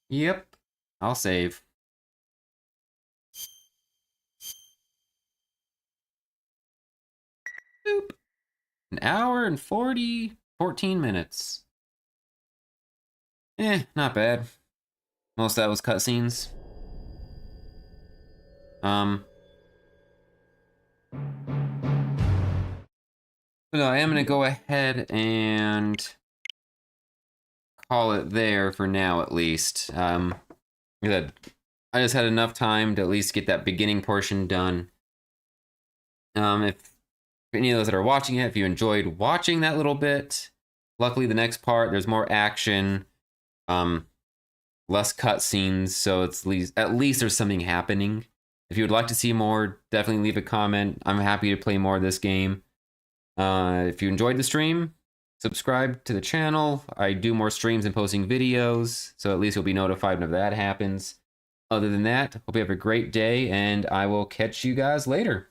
Yep. I'll save. Boop. An hour and 14 minutes. Not bad. Most of that was cutscenes. But no, I am gonna go ahead and call it there for now, at least. Good. I just had enough time to at least get that beginning portion done. If any of those that are watching it, if you enjoyed watching that little bit, luckily the next part, there's more action, less cutscenes, so it's at least there's something happening. If you would like to see more, definitely leave a comment. I'm happy to play more of this game. If you enjoyed the stream, subscribe to the channel. I do more streams and posting videos, so at least you'll be notified whenever that happens. Other than that, hope you have a great day, and I will catch you guys later.